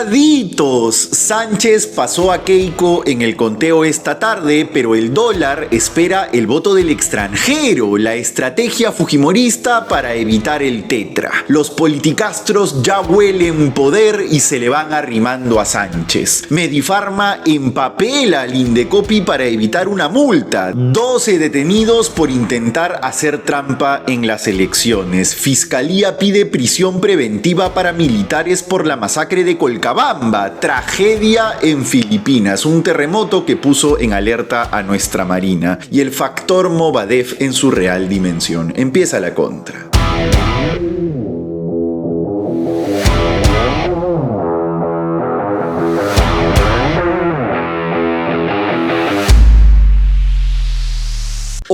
Cuidaditos, Sánchez pasó a Keiko en el conteo esta tarde, pero el dólar espera el voto del extranjero, la estrategia fujimorista para evitar el tetra. Los politicastros ya huelen poder y se le van arrimando a Sánchez. Medifarma empapela al Indecopi para evitar una multa. 12 detenidos por intentar hacer trampa en las elecciones. Fiscalía pide prisión preventiva para militares por la masacre de Colcabamba. Tragedia en Filipinas. Un terremoto que puso en alerta a nuestra marina. Y el factor Movadef en su real dimensión. Empieza la contra.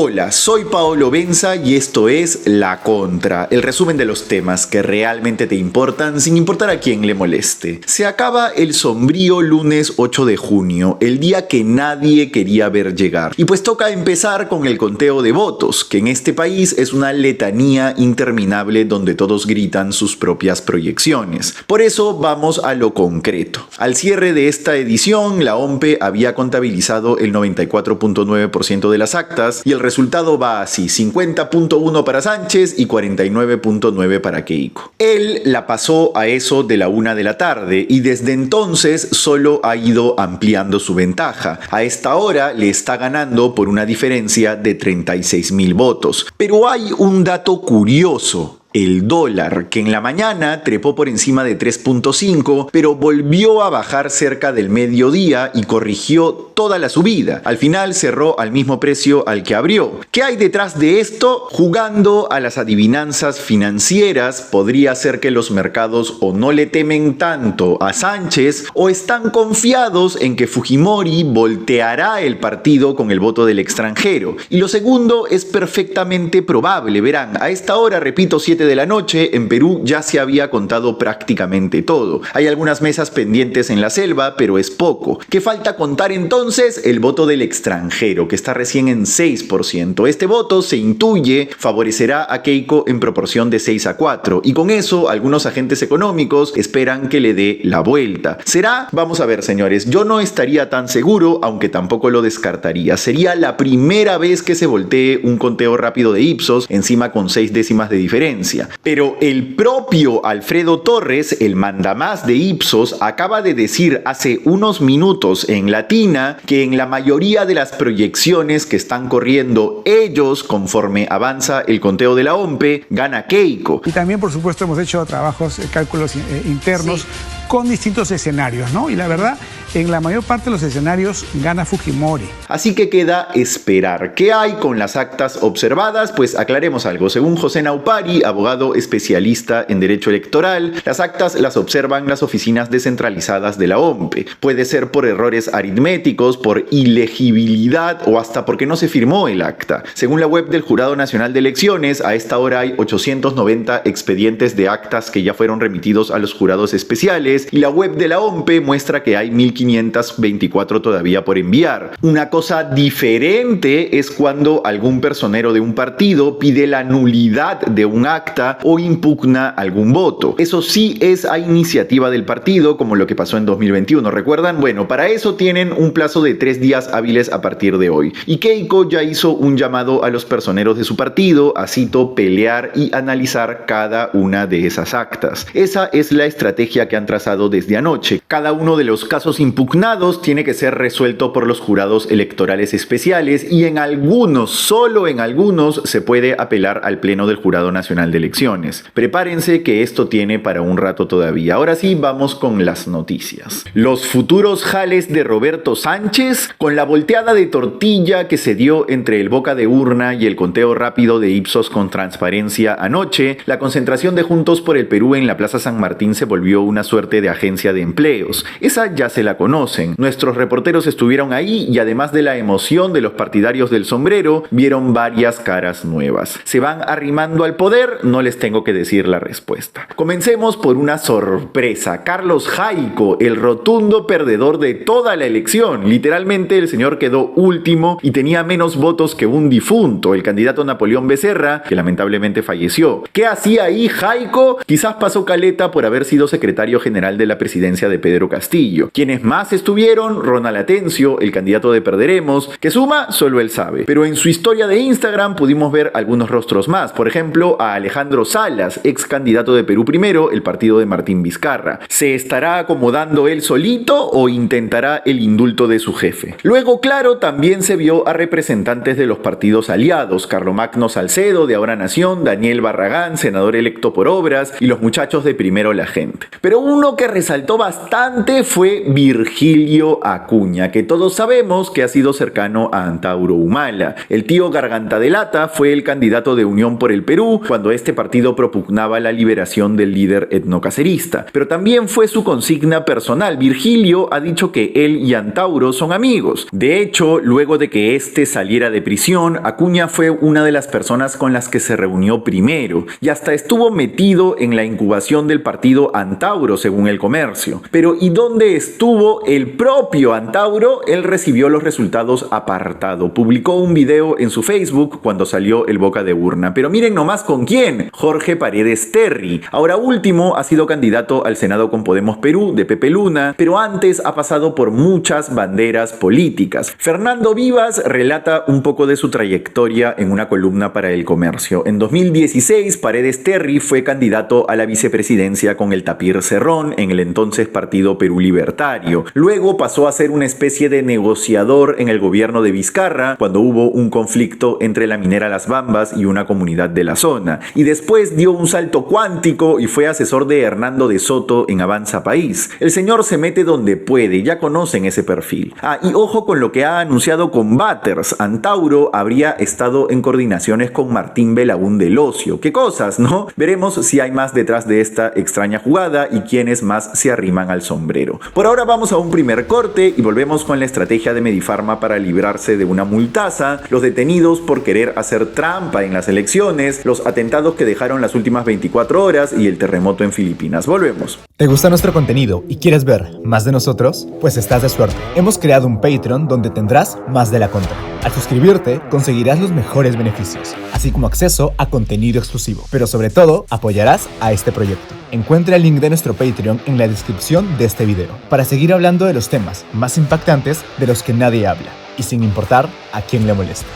Hola, soy Paolo Benza y esto es La Contra, el resumen de los temas que realmente te importan sin importar a quién le moleste. Se acaba el sombrío lunes 8 de junio, el día que nadie quería ver llegar. Y pues toca empezar con el conteo de votos, que en este país es una letanía interminable donde todos gritan sus propias proyecciones. Por eso vamos a lo concreto. Al cierre de esta edición, la OMPE había contabilizado el 94.9% de las actas y el resultado va así: 50.1 para Sánchez y 49.9 para Keiko. Él la pasó a eso de la 1 de la tarde y desde entonces solo ha ido ampliando su ventaja. A esta hora le está ganando por una diferencia de 36,000 votos. Pero hay un dato curioso. El dólar, que en la mañana trepó por encima de 3.5, pero volvió a bajar cerca del mediodía y corrigió toda la subida. Al final cerró al mismo precio al que abrió. ¿Qué hay detrás de esto? Jugando a las adivinanzas financieras, podría ser que los mercados o no le temen tanto a Sánchez o están confiados en que Fujimori volteará el partido con el voto del extranjero. Y lo segundo es perfectamente probable. Verán, a esta hora, repito, 7 de la noche, en Perú ya se había contado prácticamente todo. Hay algunas mesas pendientes en la selva, pero es poco. ¿Qué falta contar entonces? El voto del extranjero, que está recién en 6%. Este voto, se intuye, favorecerá a Keiko en proporción de 6-4, y con eso algunos agentes económicos esperan que le dé la vuelta. ¿Será? Vamos a ver, señores. Yo no estaría tan seguro, aunque tampoco lo descartaría. Sería la primera vez que se voltee un conteo rápido de Ipsos, encima con 6 décimas de diferencia. Pero el propio Alfredo Torres, el mandamás de Ipsos, acaba de decir hace unos minutos en Latina que en la mayoría de las proyecciones que están corriendo ellos, conforme avanza el conteo de la OMPE, gana Keiko. Y también, por supuesto, hemos hecho trabajos, cálculos internos, sí, con distintos escenarios, ¿no? Y la verdad, en la mayor parte de los escenarios gana Fujimori. Así que queda esperar. ¿Qué hay con las actas observadas? Pues aclaremos algo. Según José Naupari, abogado especialista en derecho electoral, las actas las observan las oficinas descentralizadas de la OMPE. Puede ser por errores aritméticos, por ilegibilidad o hasta porque no se firmó el acta. Según la web del Jurado Nacional de Elecciones, a esta hora hay 890 expedientes de actas que ya fueron remitidos a los jurados especiales y la web de la OMPE muestra que hay 1.524 todavía por enviar. Una cosa diferente es cuando algún personero de un partido pide la nulidad de un acta o impugna algún voto. Eso sí es a iniciativa del partido, como lo que pasó en 2021. ¿Recuerdan? Bueno, para eso tienen un plazo de 3 días hábiles a partir de hoy. Y Keiko ya hizo un llamado a los personeros de su partido a, cito, pelear y analizar cada una de esas actas. Esa es la estrategia que han trazado desde anoche. Cada uno de los casos impugnados tiene que ser resuelto por los jurados electorales especiales y en algunos, solo en algunos, se puede apelar al Pleno del Jurado Nacional de Elecciones. Prepárense que esto tiene para un rato todavía. Ahora sí, vamos con las noticias. Los futuros jales de Roberto Sánchez, con la volteada de tortilla que se dio entre el boca de urna y el conteo rápido de Ipsos con transparencia anoche, la concentración de Juntos por el Perú en la Plaza San Martín se volvió una suerte de agencia de empleos. Esa ya se la conocen. Nuestros reporteros estuvieron ahí y además de la emoción de los partidarios del sombrero, vieron varias caras nuevas. ¿Se van arrimando al poder? No les tengo que decir la respuesta. Comencemos por una sorpresa. Carlos Jaico, el rotundo perdedor de toda la elección. Literalmente el señor quedó último y tenía menos votos que un difunto, el candidato Napoleón Becerra, que lamentablemente falleció. ¿Qué hacía ahí Jaico? Quizás pasó caleta por haber sido secretario general de la presidencia de Pedro Castillo. Quienes más estuvieron, Ronald Atencio, el candidato de Perderemos, que suma, solo él sabe. Pero en su historia de Instagram pudimos ver algunos rostros más. Por ejemplo, a Alejandro Salas, ex candidato de Perú Primero, el partido de Martín Vizcarra. ¿Se estará acomodando él solito o intentará el indulto de su jefe? Luego, claro, también se vio a representantes de los partidos aliados, Carlomagno Salcedo, de Ahora Nación, Daniel Barragán, senador electo por Obras, y los muchachos de Primero la Gente. Pero uno que resaltó bastante fue Virgilio Acuña, que todos sabemos que ha sido cercano a Antauro Humala. El tío Garganta de Lata fue el candidato de Unión por el Perú cuando este partido propugnaba la liberación del líder etnocacerista. Pero también fue su consigna personal. Virgilio ha dicho que él y Antauro son amigos. De hecho, luego de que este saliera de prisión, Acuña fue una de las personas con las que se reunió primero y hasta estuvo metido en la incubación del partido Antauro, según El Comercio. Pero ¿y dónde estuvo el propio Antauro? Él recibió los resultados apartado. Publicó un video en su Facebook cuando salió el boca de urna. Pero miren nomás con quién. Jorge Paredes Terry. Ahora último ha sido candidato al Senado con Podemos Perú, de Pepe Luna, pero antes ha pasado por muchas banderas políticas. Fernando Vivas relata un poco de su trayectoria en una columna para El Comercio. En 2016, Paredes Terry fue candidato a la vicepresidencia con el Tapir Cerrón en el entonces Partido Perú Libertario. Luego pasó a ser una especie de negociador en el gobierno de Vizcarra cuando hubo un conflicto entre la minera Las Bambas y una comunidad de la zona. Y después dio un salto cuántico y fue asesor de Hernando de Soto en Avanza País. El señor se mete donde puede, ya conocen ese perfil. Y ojo con lo que ha anunciado con Batters. Antauro habría estado en coordinaciones con Martín Belaún del Ocio. ¿Qué cosas, no? Veremos si hay más detrás de esta extraña jugada y quiénes más se arriman al sombrero. Por ahora vamos a un primer corte y volvemos con la estrategia de Medifarma para librarse de una multaza, los detenidos por querer hacer trampa en las elecciones, los atentados que dejaron las últimas 24 horas y el terremoto en Filipinas. Volvemos. ¿Te gusta nuestro contenido y quieres ver más de nosotros? Pues estás de suerte. Hemos creado un Patreon donde tendrás más de la contra. Al suscribirte, conseguirás los mejores beneficios, así como acceso a contenido exclusivo. Pero sobre todo, apoyarás a este proyecto. Encuentra el link de nuestro Patreon en la descripción de este video, para seguir hablando de los temas más impactantes de los que nadie habla, y sin importar a quién le moleste.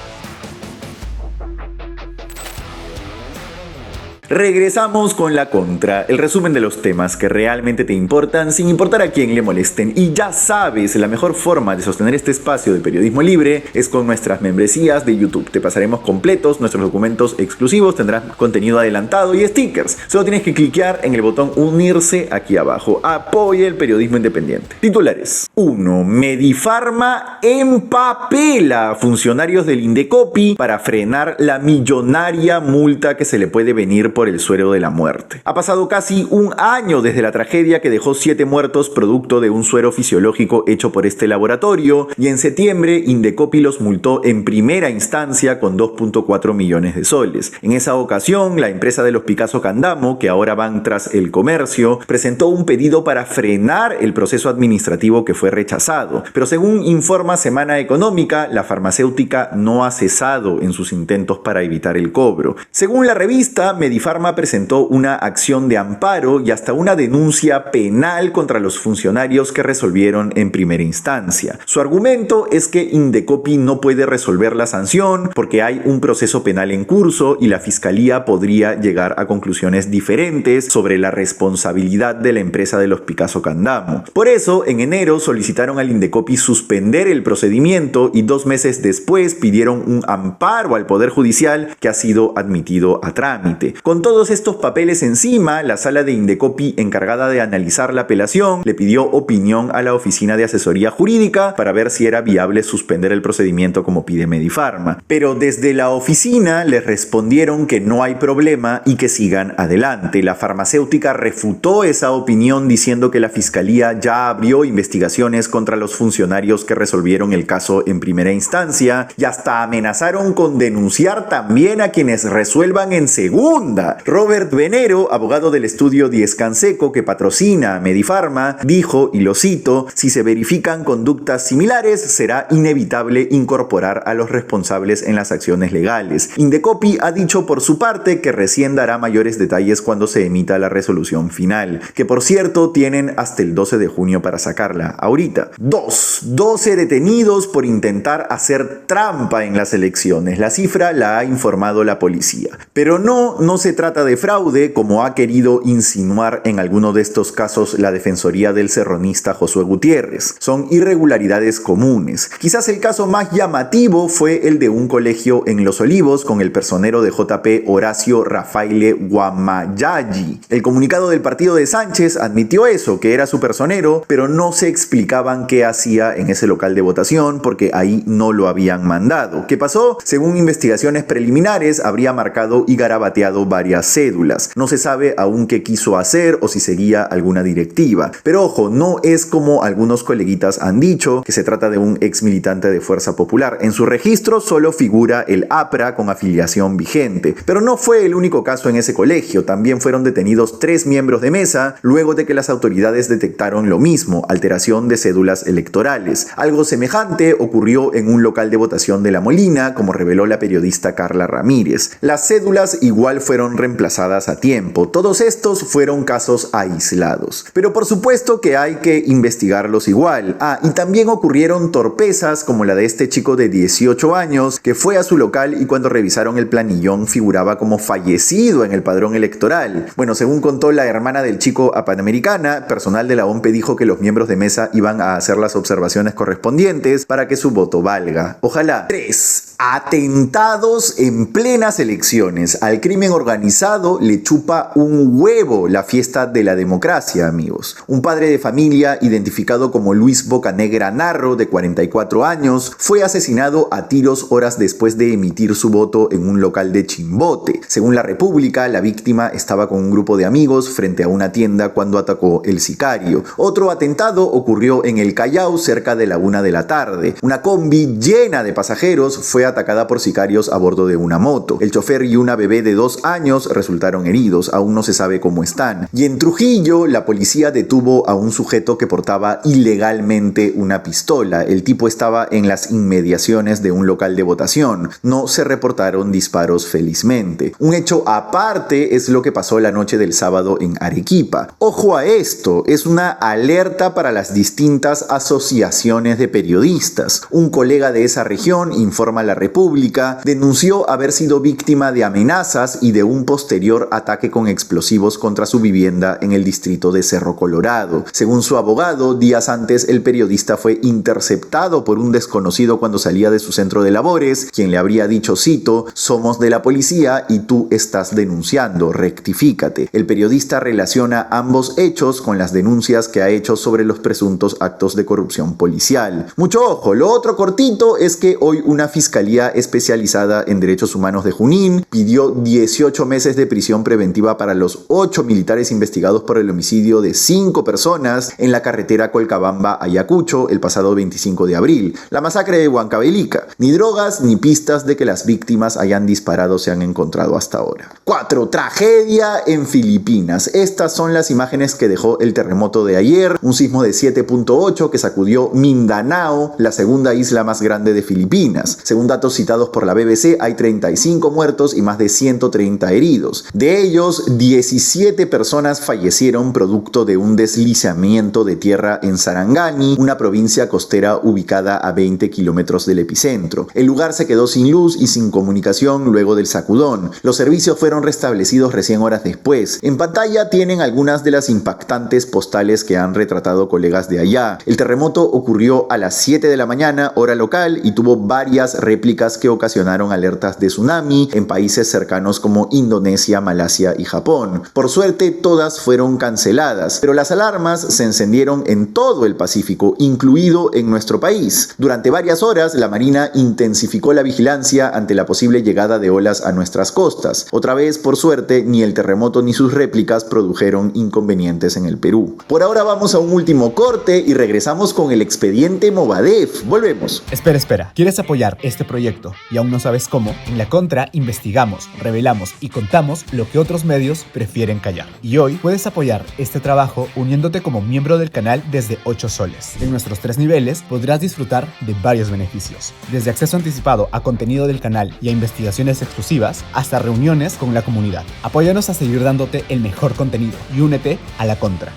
Regresamos con la contra, el resumen de los temas que realmente te importan sin importar a quién le molesten. Y ya sabes, la mejor forma de sostener este espacio de periodismo libre es con nuestras membresías de YouTube. Te pasaremos completos nuestros documentos exclusivos, tendrás contenido adelantado y stickers. Solo tienes que cliquear en el botón unirse aquí abajo. Apoya el periodismo independiente. Titulares. 1. Medifarma empapela a funcionarios del Indecopi para frenar la millonaria multa que se le puede venir por el suero de la muerte. Ha pasado casi un año desde la tragedia que dejó 7 muertos producto de un suero fisiológico hecho por este laboratorio, y en septiembre Indecopi los multó en primera instancia con 2.4 millones de soles. En esa ocasión, la empresa de los Picasso Candamo, que ahora van tras El Comercio, presentó un pedido para frenar el proceso administrativo que fue rechazado. Pero según informa Semana Económica, la farmacéutica no ha cesado en sus intentos para evitar el cobro. Según la revista, Medifarma presentó una acción de amparo y hasta una denuncia penal contra los funcionarios que resolvieron en primera instancia. Su argumento es que Indecopi no puede resolver la sanción porque hay un proceso penal en curso y la fiscalía podría llegar a conclusiones diferentes sobre la responsabilidad de la empresa de los Picasso Candamo. Por eso, en enero solicitaron al Indecopi suspender el procedimiento y 2 meses después pidieron un amparo al Poder Judicial que ha sido admitido a trámite. Con todos estos papeles encima, la sala de Indecopi encargada de analizar la apelación le pidió opinión a la Oficina de Asesoría Jurídica para ver si era viable suspender el procedimiento como pide Medifarma. Pero desde la oficina les respondieron que no hay problema y que sigan adelante. La farmacéutica refutó esa opinión diciendo que la Fiscalía ya abrió investigaciones contra los funcionarios que resolvieron el caso en primera instancia y hasta amenazaron con denunciar también a quienes resuelvan en segunda. Robert Venero, abogado del estudio Diez Canseco que patrocina a Medifarma, dijo, y lo cito, si se verifican conductas similares, será inevitable incorporar a los responsables en las acciones legales. Indecopi ha dicho por su parte que recién dará mayores detalles cuando se emita la resolución final, que por cierto tienen hasta el 12 de junio para sacarla ahorita. 12 detenidos por intentar hacer trampa en las elecciones. La cifra la ha informado la policía. Pero no se trata de fraude, como ha querido insinuar en alguno de estos casos la defensoría del serronista Josué Gutiérrez. Son irregularidades comunes. Quizás el caso más llamativo fue el de un colegio en Los Olivos con el personero de JP Horacio Rafaile Guamayagi. El comunicado del partido de Sánchez admitió eso, que era su personero, pero no se explicaban qué hacía en ese local de votación porque ahí no lo habían mandado. ¿Qué pasó? Según investigaciones preliminares, habría marcado y garabateado varias cédulas. No se sabe aún qué quiso hacer o si seguía alguna directiva. Pero ojo, no es como algunos coleguitas han dicho, que se trata de un ex militante de Fuerza Popular. En su registro solo figura el APRA con afiliación vigente. Pero no fue el único caso en ese colegio. También fueron detenidos 3 miembros de mesa luego de que las autoridades detectaron lo mismo, alteración de cédulas electorales. Algo semejante ocurrió en un local de votación de La Molina, como reveló la periodista Carla Ramírez. Las cédulas igual fueron reemplazadas a tiempo. Todos estos fueron casos aislados. Pero por supuesto que hay que investigarlos igual. Y también ocurrieron torpezas como la de este chico de 18 años que fue a su local y cuando revisaron el planillón figuraba como fallecido en el padrón electoral. Bueno, según contó la hermana del chico a Panamericana, personal de la OMPE dijo que los miembros de mesa iban a hacer las observaciones correspondientes para que su voto valga. Ojalá. 3. Atentados en plenas elecciones. Al crimen organizado le chupa un huevo la fiesta de la democracia, amigos. Un padre de familia identificado como Luis Bocanegra Narro, de 44 años, fue asesinado a tiros horas después de emitir su voto en un local de Chimbote. Según la República, la víctima estaba con un grupo de amigos frente a una tienda cuando atacó el sicario. Otro atentado ocurrió en el Callao cerca de la 1 de la tarde. Una combi llena de pasajeros fue atacada por sicarios a bordo de una moto. El chofer y una bebé de 2 años resultaron heridos, aún no se sabe cómo están. Y en Trujillo, la policía detuvo a un sujeto que portaba ilegalmente una pistola. El tipo estaba en las inmediaciones de un local de votación. No se reportaron disparos, felizmente. Un hecho aparte es lo que pasó la noche del sábado en Arequipa. Ojo a esto, es una alerta para las distintas asociaciones de periodistas. Un colega de esa región, informa la República, denunció haber sido víctima de amenazas y de un posterior ataque con explosivos contra su vivienda en el distrito de Cerro Colorado. Según su abogado, días antes el periodista fue interceptado por un desconocido cuando salía de su centro de labores, quien le habría dicho, cito, "Somos de la policía y tú estás denunciando, rectifícate". El periodista relaciona ambos hechos con las denuncias que ha hecho sobre los presuntos actos de corrupción policial. Mucho ojo, lo otro cortito es que hoy una fiscalía especializada en derechos humanos de Junín pidió 18 meses de prisión preventiva para los 8 militares investigados por el homicidio de 5 personas en la carretera Colcabamba-Ayacucho el pasado 25 de abril, la masacre de Huancavelica. Ni drogas ni pistas de que las víctimas hayan disparado se han encontrado hasta ahora. 4. Tragedia en Filipinas. Estas son las imágenes que dejó el terremoto de ayer, un sismo de 7.8 que sacudió Mindanao, la segunda isla más grande de Filipinas. Según datos citados por la BBC, hay 35 muertos y más de 130 heridos. De ellos, 17 personas fallecieron producto de un deslizamiento de tierra en Sarangani, una provincia costera ubicada a 20 kilómetros del epicentro. El lugar se quedó sin luz y sin comunicación luego del sacudón. Los servicios fueron restablecidos recién horas después. En pantalla tienen algunas de las impactantes postales que han retratado colegas de allá. El terremoto ocurrió a las 7 de la mañana, hora local, y tuvo varias réplicas que ocasionaron alertas de tsunami en países cercanos como Indonesia, Malasia y Japón. Por suerte, todas fueron canceladas, pero las alarmas se encendieron en todo el Pacífico, incluido en nuestro país. Durante varias horas, la Marina intensificó la vigilancia ante la posible llegada de olas a nuestras costas. Otra vez, por suerte, ni el terremoto ni sus réplicas produjeron inconvenientes en el Perú. Por ahora vamos a un último corte y regresamos con el expediente Movadef. Volvemos. Espera. ¿Quieres apoyar este proyecto y aún no sabes cómo? En La Contra investigamos, revelamos y contamos lo que otros medios prefieren callar. Y hoy puedes apoyar este trabajo uniéndote como miembro del canal desde 8 soles. En nuestros 3 niveles podrás disfrutar de varios beneficios, desde acceso anticipado a contenido del canal y a investigaciones exclusivas, hasta reuniones con la comunidad. Apóyanos a seguir dándote el mejor contenido y únete a La Contra.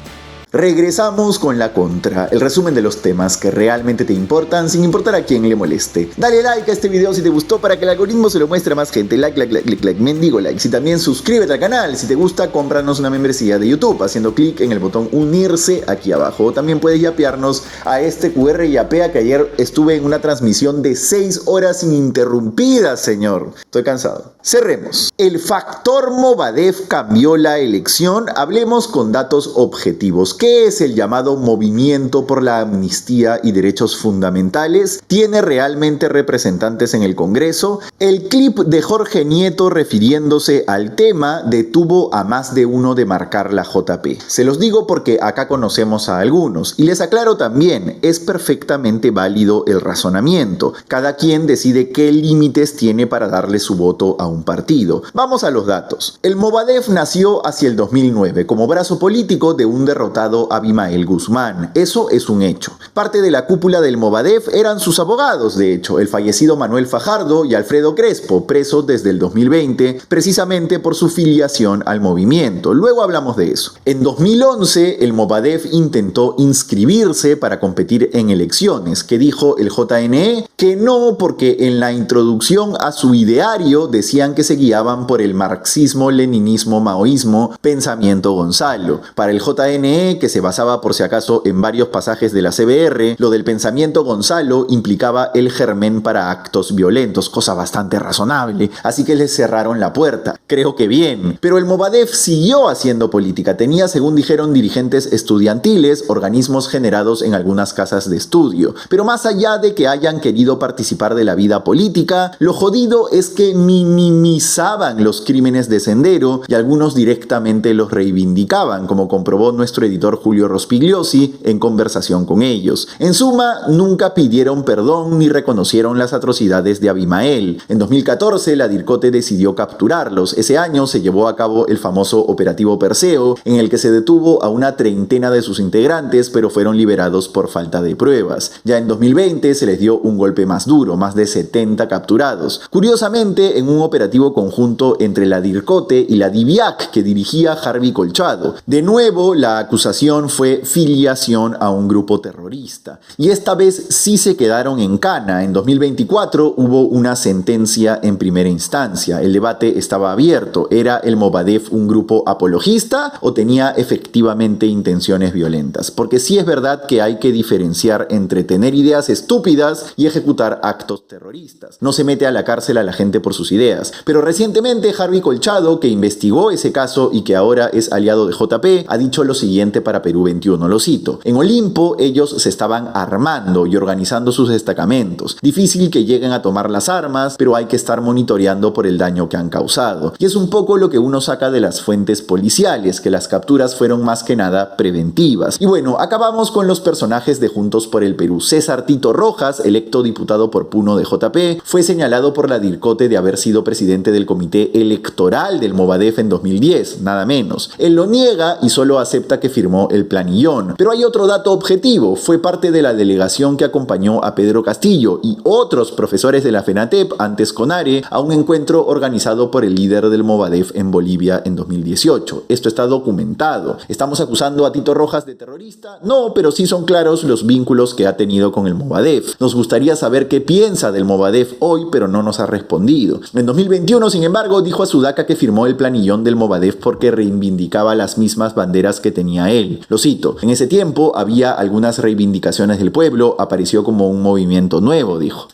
Regresamos con La Contra, el resumen de los temas que realmente te importan sin importar a quién le moleste. Dale like a este video si te gustó para que el algoritmo se lo muestre a más gente. Like, mendigo likes. Y también suscríbete al canal. Si te gusta, cómpranos una membresía de YouTube haciendo clic en el botón unirse aquí abajo. También puedes yapearnos a este QR yapea que ayer estuve en una transmisión de 6 horas ininterrumpidas, señor. Estoy cansado. Cerremos. El factor Movadef cambió la elección. Hablemos con datos objetivos. ¿Qué es el llamado Movimiento por la Amnistía y Derechos Fundamentales? ¿Tiene realmente representantes en el Congreso? El clip de Jorge Nieto refiriéndose al tema detuvo a más de uno de marcar la JP. Se los digo porque acá conocemos a algunos y les aclaro también, es perfectamente válido el razonamiento. Cada quien decide qué límites tiene para darle su voto a un partido. Vamos a los datos. El Movadef nació hacia el 2009 como brazo político de un derrotado Abimael Guzmán. Eso es un hecho. Parte de la cúpula del Movadef eran sus abogados, de hecho, el fallecido Manuel Fajardo y Alfredo Crespo, presos desde el 2020, precisamente por su filiación al movimiento. Luego hablamos de eso. En 2011, el Movadef intentó inscribirse para competir en elecciones. ¿Qué dijo el JNE? Que no, porque en la introducción a su ideario decían que se guiaban por el marxismo, leninismo, maoísmo, pensamiento Gonzalo. Para el JNE, que se basaba por si acaso en varios pasajes de la CBR, lo del pensamiento Gonzalo implicaba el germen para actos violentos, cosa bastante razonable, así que les cerraron la puerta. Creo que bien, pero el Movadef siguió haciendo política, tenía, según dijeron, dirigentes estudiantiles, organismos generados en algunas casas de estudio, pero más allá de que hayan querido participar de la vida política, lo jodido es que minimizaban los crímenes de Sendero y algunos directamente los reivindicaban, como comprobó nuestro editor Julio Rospigliosi en conversación con ellos. En suma, nunca pidieron perdón ni reconocieron las atrocidades de Abimael. En 2014, la DIRCOTE decidió capturarlos. Ese año se llevó a cabo el famoso Operativo Perseo, en el que se detuvo a una treintena de sus integrantes, pero fueron liberados por falta de pruebas. Ya en 2020 se les dio un golpe más duro, más de 70 capturados. Curiosamente, en un operativo conjunto entre la DIRCOTE y la DIVIAC, que dirigía Harvey Colchado. De nuevo, la acusación fue filiación a un grupo terrorista. Y esta vez sí se quedaron en cana. En 2024 hubo una sentencia en primera instancia. El debate estaba abierto. ¿Era el Movadef un grupo apologista o tenía efectivamente intenciones violentas? Porque sí es verdad que hay que diferenciar entre tener ideas estúpidas y ejecutar actos terroristas. No se mete a la cárcel a la gente por sus ideas. Pero recientemente Harvey Colchado, que investigó ese caso y que ahora es aliado de JP, ha dicho lo siguiente para Perú 21, lo cito: en Olimpo ellos se estaban armando y organizando sus destacamentos. Difícil que lleguen a tomar las armas, pero hay que estar monitoreando por el daño que han causado. Y es un poco lo que uno saca de las fuentes policiales, que las capturas fueron más que nada preventivas. Y bueno, acabamos con los personajes de Juntos por el Perú. César Tito Rojas, electo diputado por Puno de JP, fue señalado por la DIRCOTE de haber sido presidente del comité electoral del Movadef en 2010, nada menos. Él lo niega y solo acepta que firmó el planillón. Pero hay otro dato objetivo: fue parte de la delegación que acompañó a Pedro Castillo y otros profesores de la FENATEP, antes CONARE, a un encuentro organizado por el líder del Movadef en Bolivia en 2018. Esto está documentado. ¿Estamos acusando a Tito Rojas de terrorista? No, pero sí son claros los vínculos que ha tenido con el Movadef. Nos gustaría saber qué piensa del Movadef hoy, pero no nos ha respondido. En 2021, sin embargo, dijo a Sudaca que firmó el planillón del Movadef porque reivindicaba las mismas banderas que tenía él. él. Lo cito: en ese tiempo había algunas reivindicaciones del pueblo, apareció como un movimiento nuevo, dijo.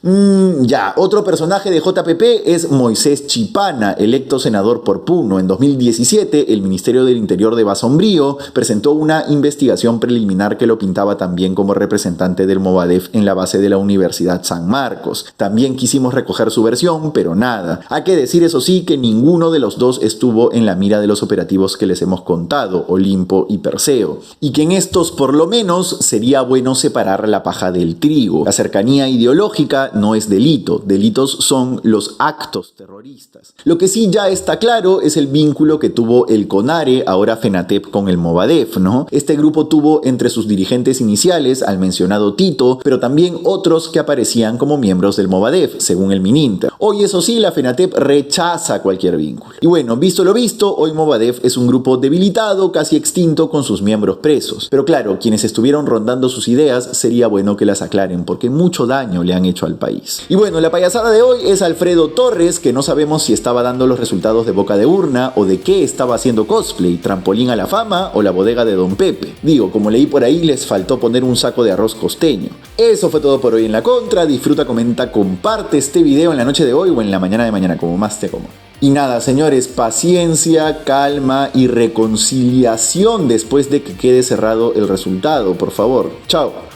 Ya, otro personaje de JPP es Moisés Chipana, electo senador por Puno. En 2017, el Ministerio del Interior de Basombrío presentó una investigación preliminar que lo pintaba también como representante del Movadef en la base de la Universidad San Marcos. También quisimos recoger su versión, pero nada. Hay que decir, eso sí, que ninguno de los dos estuvo en la mira de los operativos que les hemos contado, Olimpo y Perseo. Y que en estos, por lo menos, sería bueno separar la paja del trigo. La cercanía ideológica no es delito. Delitos son los actos terroristas. Lo que sí ya está claro es el vínculo que tuvo el CONARE, ahora FENATEP, con el Movadef, ¿no? Este grupo tuvo entre sus dirigentes iniciales al mencionado Tito, pero también otros que aparecían como miembros del Movadef, según el Mininter. Hoy, eso sí, la FENATEP rechaza cualquier vínculo. Y bueno, visto lo visto, hoy Movadef es un grupo debilitado, casi extinto, con sus miembros presos. Pero claro, quienes estuvieron rondando sus ideas, sería bueno que las aclaren, porque mucho daño le han hecho al país. Y bueno, la payasada de hoy es Alfredo Torres, que no sabemos si estaba dando los resultados de boca de urna o de qué estaba haciendo cosplay, trampolín a la fama o la bodega de Don Pepe. Digo, como leí por ahí, les faltó poner un saco de arroz costeño. Eso fue todo por hoy en La Contra. Disfruta, comenta, comparte este video en la noche de hoy o en la mañana de mañana, como más te cómodo. Y nada, señores, paciencia, calma y reconciliación después de que quede cerrado el resultado, por favor. Chao.